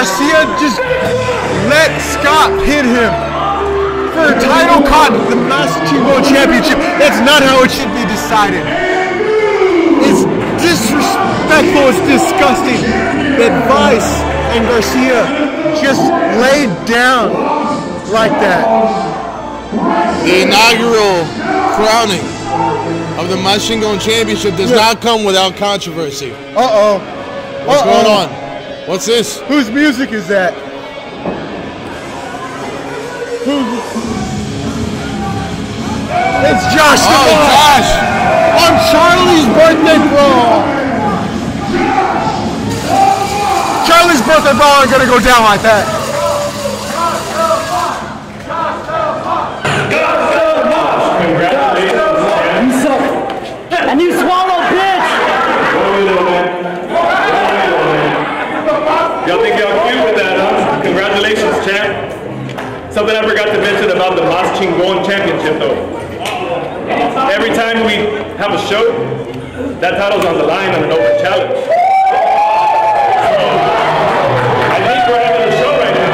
Garcia just let Scott hit him for a title caught the Mas Chingon Championship. That's not how it should be decided. It's disrespectful, it's disgusting that Vice and Garcia just laid down like that. The inaugural crowning of the Mas Chingon Championship does not come without controversy. Uh-oh. What's going on? What's this? Whose music is that? It's Josh. Oh, Josh! On Charlie's birthday brawl. Charlie's birthday brawl ain't gonna go down like that. And you swallow, bitch! Y'all think y'all cute with that, huh? Congratulations, champ. Something I forgot to mention about the Mas Chingon Championship, though. Every time we have a show, that title's on the line on an open challenge. I think we're having a show right now.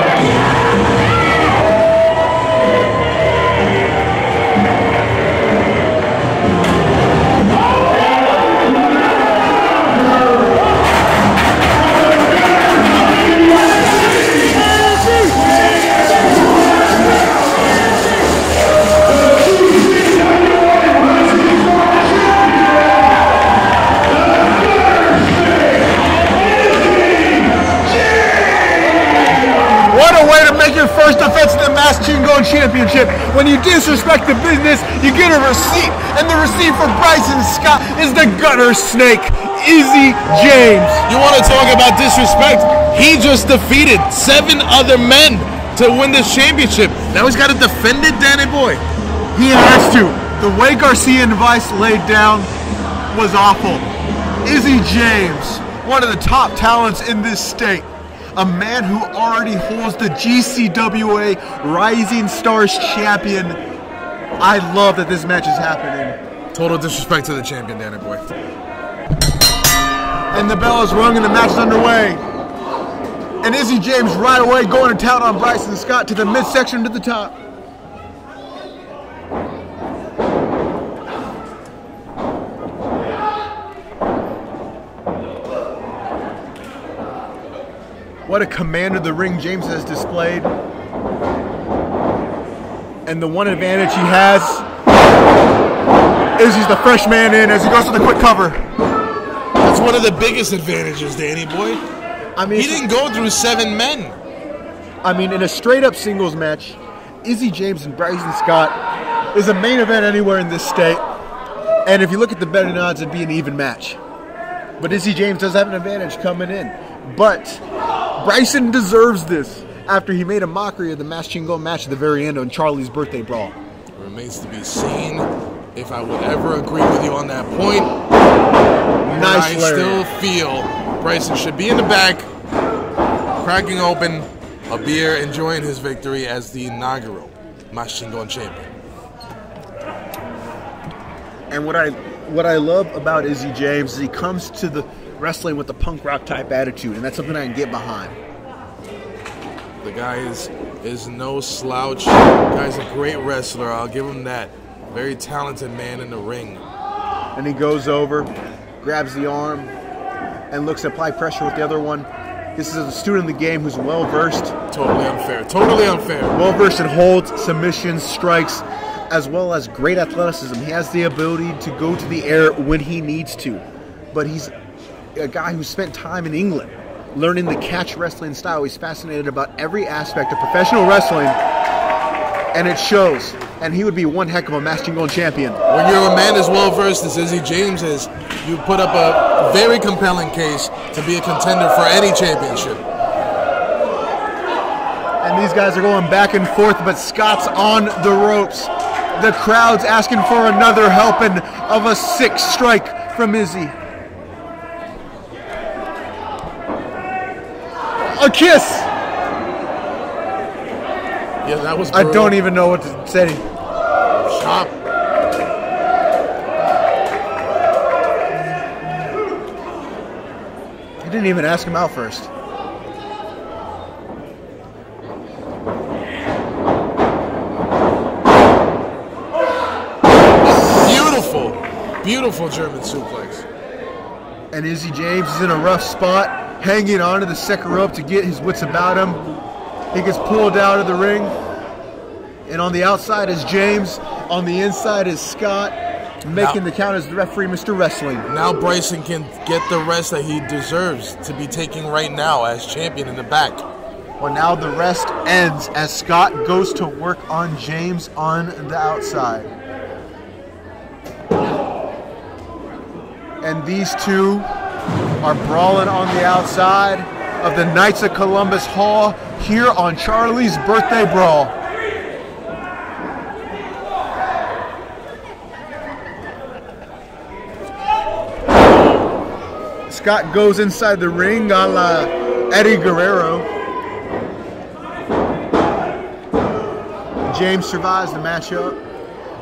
Your first defense of the Mas Chingon Championship. When you disrespect the business, you get a receipt, and the receipt for Brysin Scott is the gutter snake, Izzy James. You want to talk about disrespect? He just defeated 7 other men to win this championship. Now he's got to defend it, Danny boy. He has to. The way Garcia and Vice laid down was awful. Izzy James, one of the top talents in this state. A man who already holds the GCWA Rising Stars Champion. I love that this match is happening. Total disrespect to the champion, Danny boy. And the bell is rung and the match is underway. And Izzy James right away going to town on Brysin Scott to the midsection to the top. What a command of the ring James has displayed. And the one advantage he has is he's the fresh man in as he goes to the quick cover. That's one of the biggest advantages, Danny boy. I mean, he didn't go through 7 men. I mean, in a straight-up singles match, Izzy James and Brysin Scott is a main event anywhere in this state. And if you look at the betting odds, it'd be an even match. But Izzy James does have an advantage coming in. But Brysin deserves this after he made a mockery of the Mas Chingon match at the very end on Charlie's birthday brawl. It remains to be seen if I would ever agree with you on that point. Nice I still feel Brysin should be in the back, cracking open a beer, enjoying his victory as the inaugural Mas Chingon champion. And what I love about Izzy James is he comes to the wrestling with a punk rock type attitude, and that's something I can get behind. The guy is no slouch. The guy's a great wrestler. I'll give him that. Very talented man in the ring. And he goes over, grabs the arm, and looks to apply pressure with the other one. This is a student of the game who's well-versed. Totally unfair. Totally unfair. Well-versed in holds, submissions, strikes, as well as great athleticism. He has the ability to go to the air when he needs to. But he's a guy who spent time in England learning the catch wrestling style. He's fascinated about every aspect of professional wrestling, and it shows. And he would be one heck of a Mas Chingon champion. When you're a man as well-versed as Izzy James is, you put up a very compelling case to be a contender for any championship. And these guys are going back and forth, but Scott's on the ropes. The crowd's asking for another helping of a 6 strike from Izzy. A kiss! Yeah, that was brutal. I don't even know what to say. Stop. He didn't even ask him out first. Beautiful German suplex. And Izzy James is in a rough spot, hanging on to the second rope to get his wits about him. He gets pulled out of the ring. And on the outside is James. On the inside is Scott, making the count as the referee, Mr. Wrestling. Now Brysin can get the rest that he deserves to be taking right now as champion in the back. Well, now the rest ends as Scott goes to work on James on the outside. And these two are brawling on the outside of the Knights of Columbus Hall here on Charlie's Birthday Brawl. Scott goes inside the ring a la Eddie Guerrero. James survives the matchup.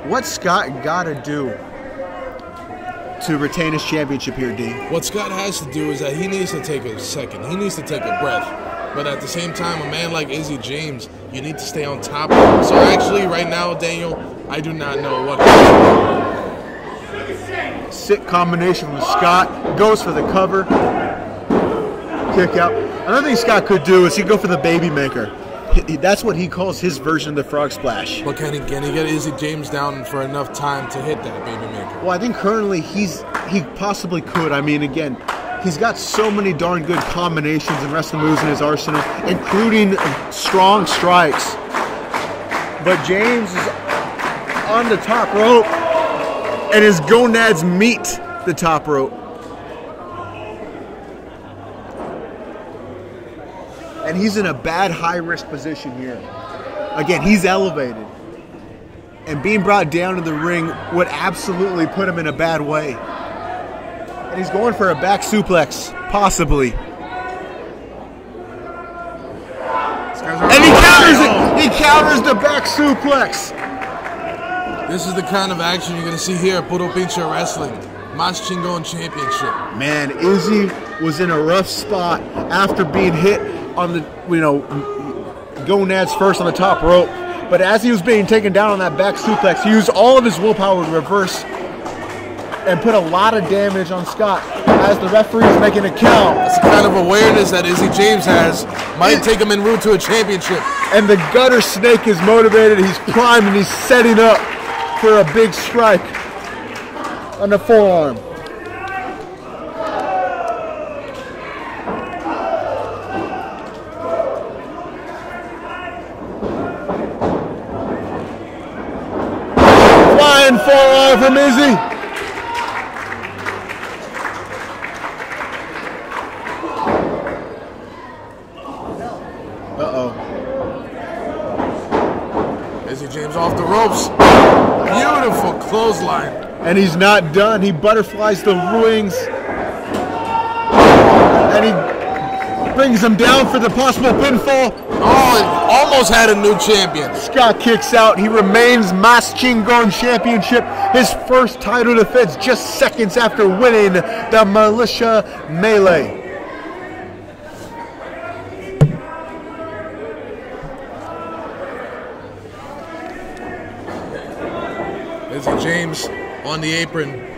What's Scott got to do to retain his championship here, D? What Scott has to do is that he needs to take a second. He needs to take a breath. But at the same time, a man like Izzy James, you need to stay on top of him. So actually, right now, Daniel, I do not know what to do. Sick combination with Scott. Goes for the cover. Kick out. Another thing Scott could do is he'd go for the baby maker. That's what he calls his version of the frog splash. But can he get Izzy James down for enough time to hit that baby maker? Well, I think currently he possibly could. I mean, again, he's got so many darn good combinations and wrestling moves in his arsenal, including strong strikes. But James is on the top rope, and his gonads meet the top rope. And he's in a bad high-risk position here. Again, he's elevated. And being brought down to the ring would absolutely put him in a bad way. And he's going for a back suplex, possibly. And he counters it! He counters the back suplex! This is the kind of action you're going to see here at Puro Pinche Wrestling. Mas Chingon Championship. Man, Izzy was in a rough spot after being hit on the, gonads first on the top rope. But as he was being taken down on that back suplex, he used all of his willpower to reverse and put a lot of damage on Scott as the referee is making a count. That's the kind of awareness that Izzy James has. Might take him en route to a championship. And the gutter snake is motivated. He's primed and he's setting up for a big strike on the forearm. Flying forearm from Izzy. Uh-oh. Izzy James off the ropes. Beautiful clothesline. And he's not done. He butterflies the wings. And he brings him down for the possible pinfall. Oh, it almost had a new champion. Scott kicks out. He remains Mas Chingon Championship. His first title defense just seconds after winning the Militia Melee. Izzy James on the apron.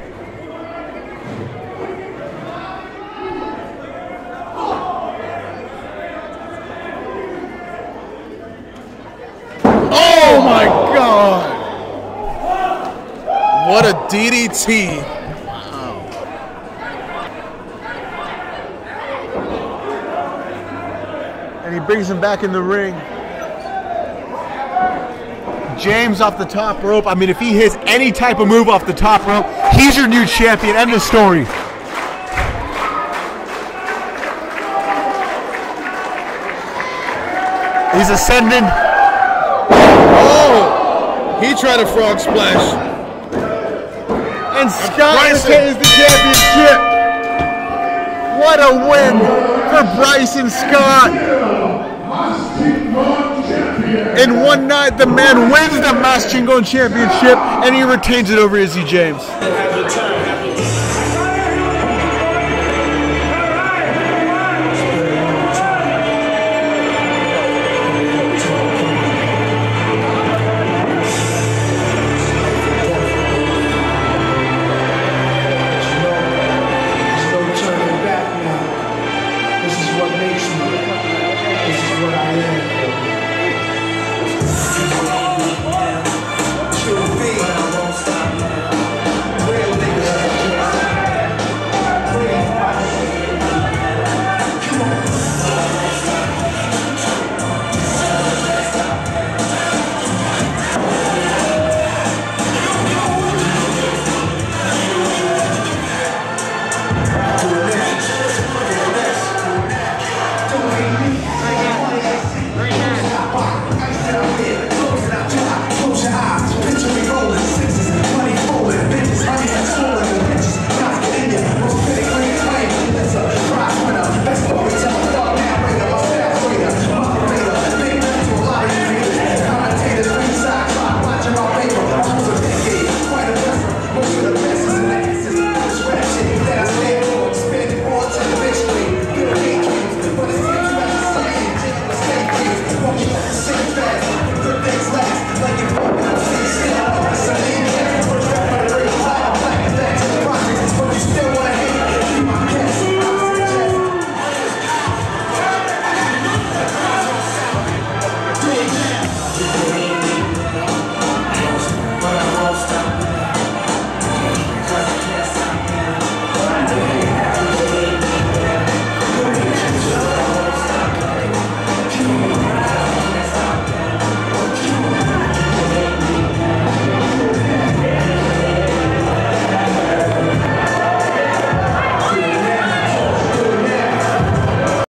Oh my God! What a DDT. Wow. And he brings him back in the ring. James off the top rope. I mean, if he hits any type of move off the top rope, he's your new champion. End of story. He's ascending. Oh! He tried a frog splash. And Scott retains the championship. What a win for Brysin Scott. In one night, the man wins the Mas Chingon Championship, and he retains it over Izzy James.